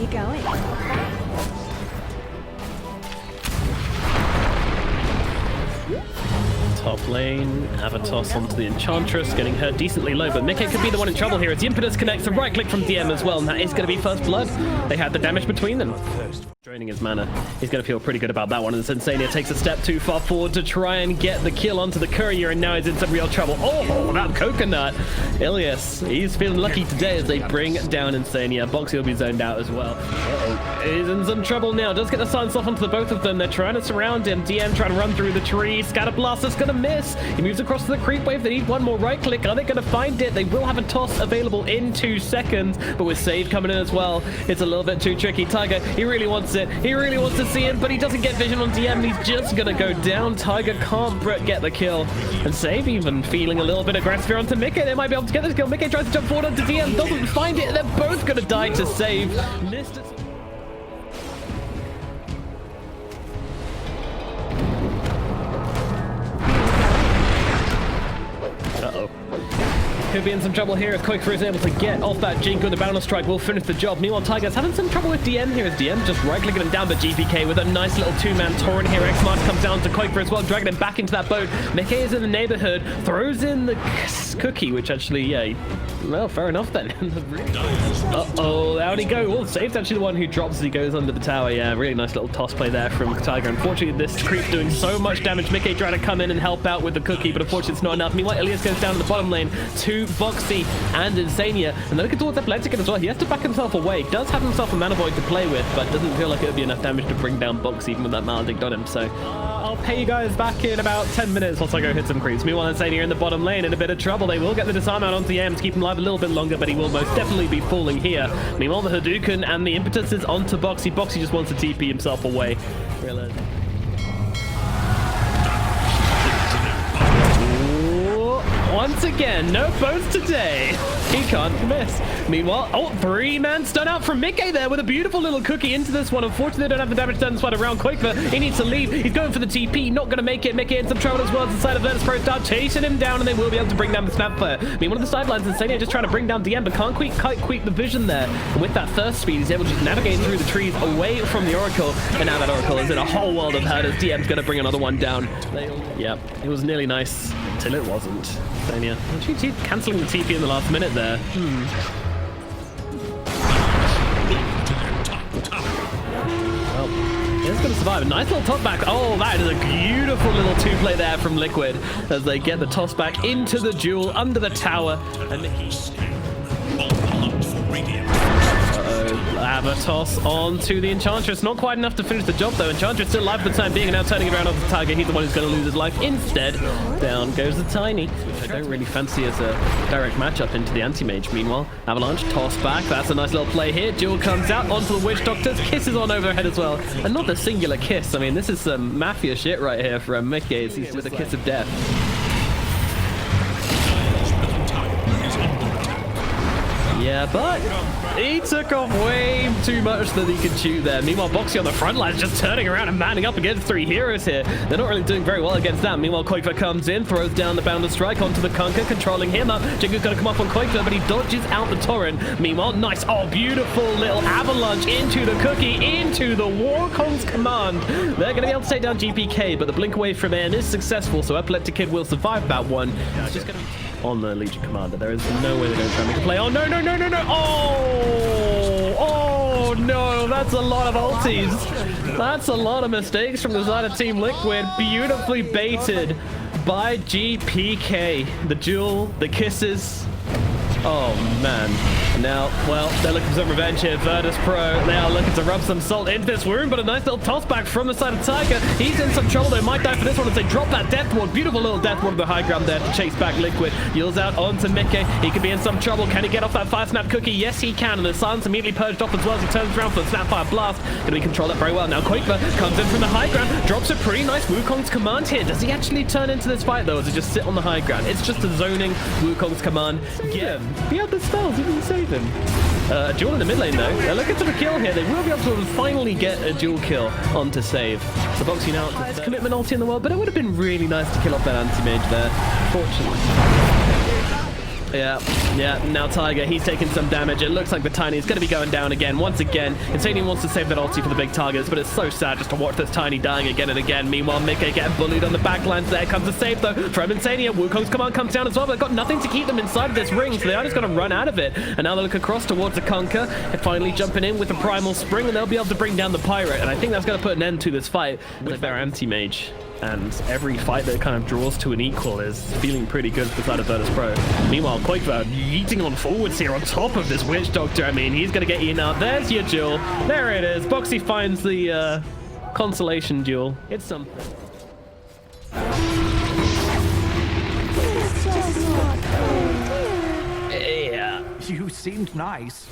you going? Top lane, have a toss onto the Enchantress, getting her decently low, but Mickey could be the one in trouble here as the Impetus connects a right click from DM as well, and that is going to be first blood. They had the damage between them. Draining his mana. He's going to feel pretty good about that one, and Sensania takes a step too far forward to try and get the kill onto the courier, and now he's in some real trouble. Oh, that coconut! Ilias, he's feeling lucky today as they bring down Insania. Boxy will be zoned out as well. He's in some trouble now. Does get the silence off onto the both of them. They're trying to surround him. DM trying to run through the tree. Scatter Blaster's going to miss. He moves across to the creep wave. They need one more right click. Are they going to find it? They will have a toss available in 2 seconds, but with save coming in as well, it's a little bit too tricky. Tiger, he really wants it. He really wants to see him, but he doesn't get vision on DM. He's just going to go down. Tiger can't get the kill. And save even feeling a little bit aggressive here onto Mickey. They might be able to get this kill. Mickey tries to jump forward onto DM. Doesn't find it. They're both going to die to save. Missed it. Uh-oh. Could be in some trouble here as Quaker is able to get off that Jinko. The Boundless Strike will finish the job. Meanwhile, Tiger's having some trouble with DM here as DM just right-clicking him down, but GPK with a nice little two-man torrent here. X-Mars comes down to Quaker as well, dragging him back into that boat. Mickey is in the neighborhood, throws in the cookie, which actually, yeah, well, fair enough then. Uh-oh, out he go. Well, Save's actually the one who drops as he goes under the tower. Yeah, really nice little toss play there from Tiger. Unfortunately, this creep's doing so much damage. Mickey trying to come in and help out with the cookie, but unfortunately it's not enough. Meanwhile, Ilias goes down to the bottom lane to Boxy and Insania, and they're looking towards Atlantic as well. He has to back himself away. Does have himself a mana void to play with, but doesn't feel like it would be enough damage to bring down Boxy even with that Maledict on him. So I'll pay you guys back in about 10 minutes once I go hit some creeps. Meanwhile, Insania in the bottom lane in a bit of trouble. They will get the disarm out onto the M to keep him alive a little bit longer, but he will most definitely be falling here. Meanwhile, the Hadouken and the Impetus is onto Boxy. Boxy just wants to TP himself away. Really. Once again, no boats today. He can't miss. Meanwhile, oh, 3-man stun out from Mickey there with a beautiful little cookie into this one. Unfortunately, they don't have the damage done sweat around Quaker. He needs to leave. He's going for the TP. Not going to make it. Mickey in some trouble as well as the side of virtus.pro start chasing him down, and they will be able to bring down the Snapfire. Meanwhile, the sidelines, Insania just trying to bring down DM, but can't quite the vision there. And with that thirst speed, he's able to just navigate through the trees away from the Oracle, and now that Oracle is in a whole world of hurt as DM's going to bring another one down. Yeah, it was nearly nice until it wasn't. Insania. She's cancelling the TP in the last minute there. Well, it's going to survive. A nice little top back. Oh, that is a beautiful little two-play there from Liquid as they get the toss back into the duel under the tower. And have a toss on to the Enchantress. Not quite enough to finish the job, though. Enchantress still alive for the time being, and now turning around on the Tiger. He's the one who's going to lose his life. Instead, down goes the Tiny, which I don't really fancy as a direct matchup into the Anti-Mage. Meanwhile, Avalanche, toss back. That's a nice little play here. Jewel comes out onto the Witch Doctors. Kisses on over her head as well. And not the singular kiss. I mean, this is some mafia shit right here from Mickey. He's with a kiss of death. Yeah, but he took off way too much that he could chew there. Meanwhile, Boxy on the front line is just turning around and manning up against 3 heroes here. They're not really doing very well against that. Meanwhile, Quaker comes in, throws down the Boundless Strike onto the Kunkka, controlling him up. Jingu's going to come up on Quaker, but he dodges out the torrent. Meanwhile, nice, oh, beautiful little avalanche into the cookie, into the Warkong's command. They're going to be able to take down GPK, but the blink away from Aeon is successful, so Epileptic Kid will survive that one. It's just going to be on the Legion Commander. There is no way they're going to try and make a play. Oh, no, no, no, no, no. Oh, no. That's a lot of ultis. That's a lot of mistakes from the side of Team Liquid. Beautifully baited by GPK. The duel, the kisses. Oh, man. Now, well, they're looking for some revenge here. virtus.pro, they are looking to rub some salt into this wound, but a nice little toss back from the side of Tiger. He's in some trouble, though. Might die for this one as they drop that death ward. Beautiful little death ward on the high ground there to chase back Liquid. Yields out onto Mickey. He could be in some trouble. Can he get off that fire snap cookie? Yes, he can. And the silence immediately purged off as well as he turns around for the Snapfire Blast. Going to be controlled up very well. Now, Quaker comes in from the high ground, drops a pretty nice Wukong's command here. Does he actually turn into this fight, though, or does he just sit on the high ground? It's just a zoning Wukong's command. Get him. He had the spells. He didn't save him. A duel in the mid lane, though. They're looking for the kill here. They will be able to finally get a dual kill on to save. The Boxy now has commitment ulti in the world, but it would have been really nice to kill off that anti-mage there. Fortunately. Yeah, now Tiger, he's taking some damage. It looks like the Tiny is going to be going down again. Once again, Insania wants to save that ulti for the big targets, but it's so sad just to watch this Tiny dying again and again. Meanwhile, Mickey getting bullied on the backlines. There comes the save, though, from Insania. Wukong's command comes down as well, but they've got nothing to keep them inside of this ring, so they are just going to run out of it. And now they look across towards the Conquer, and finally jumping in with the Primal Spring, and they'll be able to bring down the Pirate. And I think that's going to put an end to this fight with their anti-mage. And every fight that kind of draws to an equal is feeling pretty good for the side of virtus.pro. Meanwhile, Quakevow yeeting on forwards here on top of this Witch Doctor. I mean, he's going to get eaten out. There's your duel. There it is. Boxy finds the consolation duel. It's something. Yeah. You seemed nice.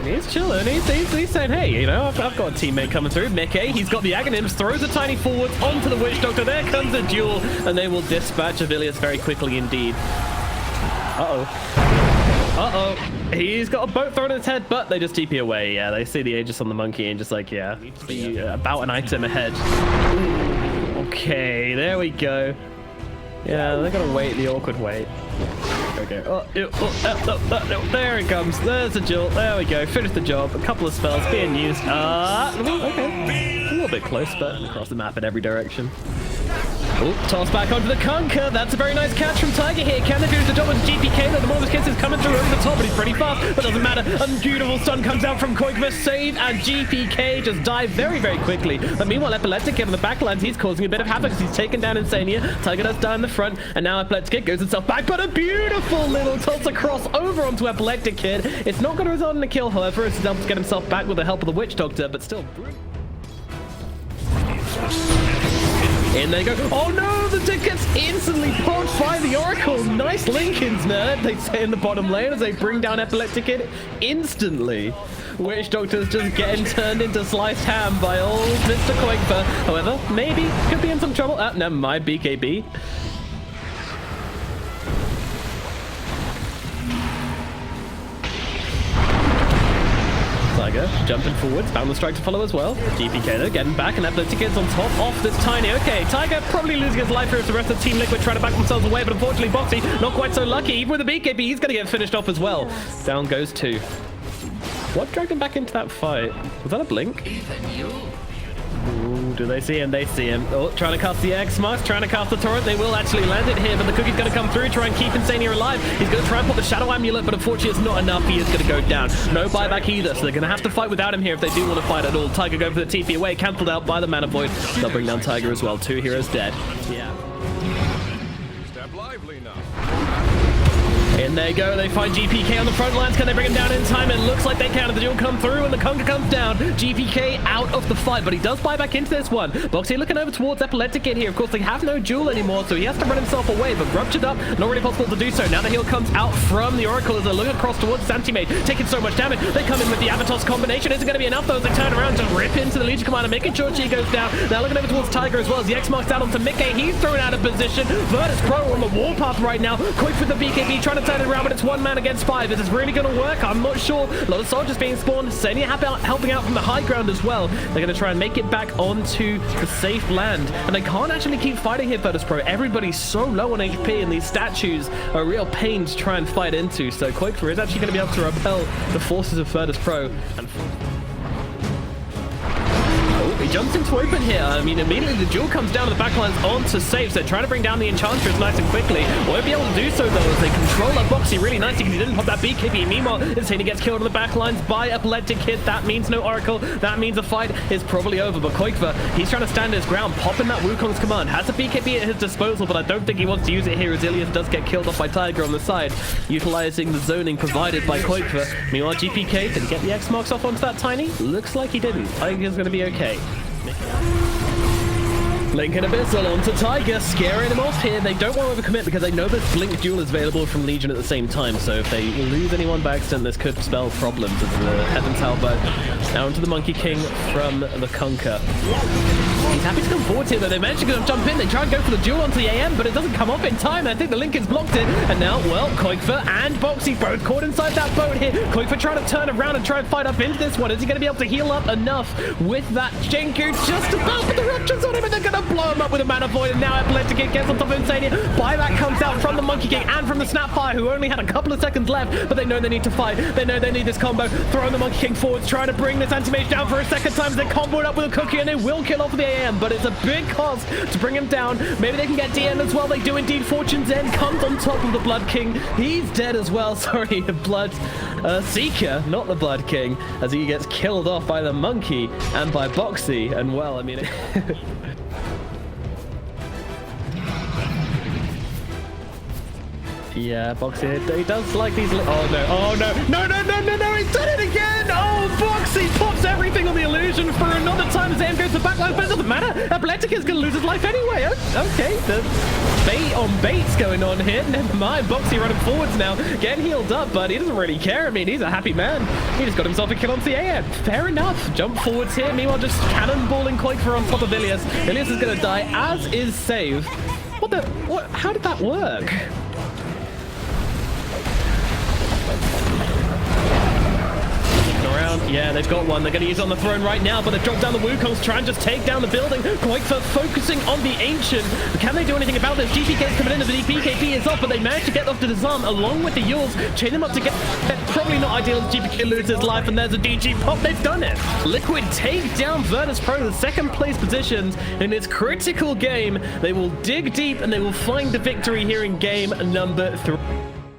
He's chilling. He's saying, hey, you know, I've got a teammate coming through. Mickey, he's got the Aghanims, throws a Tiny forward onto the Witch Doctor. There comes a duel, and they will dispatch Avilius very quickly indeed. He's got a boat thrown in his head, but they just TP away. Yeah, they see the Aegis on the monkey and just like, yeah, be about an item ahead. Okay, there we go. Yeah, they're gonna wait the awkward wait. Okay. There it comes. There's a duel. There we go. Finish the job. A couple of spells being used. Okay. A little bit close, but across the map in every direction. Oh, toss back onto the Conquer. That's a very nice catch from Tiger here. Can they do the job with GPK? Though the Mortis Kiss is coming through over the top, but he's pretty fast. But doesn't matter. A beautiful stun comes out from Koikva. Save, and GPK just died very, very quickly. But meanwhile, Epileptic on the backlines, he's causing a bit of havoc as he's taken down Insania. Tiger does die in the front, and now Epileptic goes himself back. But a beautiful little toss across over onto Epileptic Kid. It's not going to result in a kill, however. It's able to get himself back with the help of the Witch Doctor, but still. In they go. Oh no, the tick gets instantly punched by the Oracle. Nice Lincoln's nerd, they say in the bottom lane as they bring down Epileptic Kid instantly. Witch Doctor's just getting turned into sliced ham by old Mr. Quakevow. However, maybe could be in some trouble. Never mind, BKB. Tiger jumping forwards, Boundless Strike to follow as well. GPK though getting back, and Epileptic Kid's on top off this Tiny. Okay, Tiger probably losing his life here as the rest of Team Liquid trying to back themselves away, but unfortunately Boxy not quite so lucky. Even with the BKB, he's going to get finished off as well. Down goes 2. What dragged him back into that fight? Was that a blink? Even you. Ooh, do they see him? They see him. Oh, trying to cast the X-Marks, trying to cast the Torrent. They will actually land it here, but the Cookie's going to come through, try and keep Insania alive. He's going to try and put the Shadow Amulet, but unfortunately it's not enough. He is going to go down. No buyback either, so they're going to have to fight without him here if they do want to fight at all. Tiger going for the TP away, cancelled out by the Mana Void. They'll bring down Tiger as well. 2 heroes dead. Yeah. Step lively now. In they go, they find GPK on the front lines. Can they bring him down in time? It looks like they can. The duel come through and the Conquer comes down. GPK out of the fight, but he does buy back into this one. Boxy looking over towards Epileptic Kid here. Of course, they have no duel anymore, so he has to run himself away, but ruptured up, not really possible to do so. Now the heal comes out from the Oracle as they look across towards Santimate, taking so much damage. They come in with the Avatos combination. Isn't going to be enough, though, as they turn around to rip into the Legion Commander, making sure she goes down. Now looking over towards Tiger as well as the X-Marks down onto Mickey. He's thrown out of position. virtus.pro on the warpath right now. Quick with the BKB, trying to turn it around, but it's 1 man against 5. Is this really going to work? I'm not sure. A lot of soldiers being spawned. Senia helping out from the high ground as well. They're going to try and make it back onto the safe land. And they can't actually keep fighting here, virtus.pro. Everybody's so low on HP, and these statues are a real pain to try and fight into. So Quakevow is actually going to be able to repel the forces of virtus.pro. And he jumps into open here. I mean, immediately the duel comes down to the backlines onto safe. So trying to bring down the Enchantress nice and quickly. Won't be able to do so, though, as they control that Boxy really nicely because he didn't pop that BKB. Meanwhile, Insania gets killed on the backlines by Epileptic Kid. That means no Oracle. That means the fight is probably over. But Quakevow, he's trying to stand his ground, popping that Wukong's command. Has a BKB at his disposal, but I don't think he wants to use it here as Ilias does get killed off by Tiger on the side, utilizing the zoning provided by Quakevow. Meanwhile, GPK, did he get the X-Marks off onto that Tiny? Looks like he didn't. I think he's going to be okay. Blink and Abyssal onto Tiger, scaring him off here. They don't want to overcommit because they know this Blink duel is available from Legion at the same time. So if they lose anyone by accident, this could spell problems as the Heaven's Halberd down to the Monkey King from the Conquer. He's happy to come forward here, though. They managed to jump in. They try and go for the duel onto the AM, but it doesn't come off in time. I think the Lincoln's blocked it. And now, well, Koikfer and Boxy both caught inside that boat here. Koikfer trying to turn around and try and fight up into this one. Is he going to be able to heal up enough with that Jinku? Just about, but the ruptures on him, and they're going to blow him up with a Mana Void. And now Athletic gets on top of Insania. Buyback comes out from the Monkey King and from the Snapfire, who only had a couple of seconds left, but they know they need to fight. They know they need this combo. Throwing the Monkey King forwards, trying to bring this Anti-Mage down for a second time. They comboed up with a Cookie, and they will kill off the AM, but it's a big cost to bring him down. Maybe they can get DN as well. They do indeed. Fortune's End comes on top of the Blood King. He's dead as well. Sorry, the Blood Seeker, not the Blood King, as he gets killed off by the Monkey and by Boxy. And well, I mean... Yeah, Boxy, he does like these... Oh, no. Oh, no. No, he's done it again! Oh, Boxy pops everything on the illusion for another time as AM goes to backline, but it doesn't matter. Athletic is going to lose his life anyway. Okay, the bait on bait's going on here. Never mind, Boxy running forwards now, getting healed up, but he doesn't really care. I mean, he's a happy man. He just got himself a kill onto the AM. Fair enough. Jump forwards here. Meanwhile, just cannonballing Koikfer on top of Ilias. Ilias is going to die, as is Save. What? How did that work? Around. Yeah, they've got one. They're going to use it on the throne right now, but they've dropped down the Wukongs, trying to just take down the building. Koikfer focusing on the Ancient. But can they do anything about this? GPK's coming in, and the BKB is off, but they managed to get off the disarm along with the Yules, chain them up to get... Probably not ideal as GPK loses his life, and there's a DG pop. They've done it. Liquid take down virtus.pro, the second place positions in this critical game. They will dig deep, and they will find the victory here in game number 3.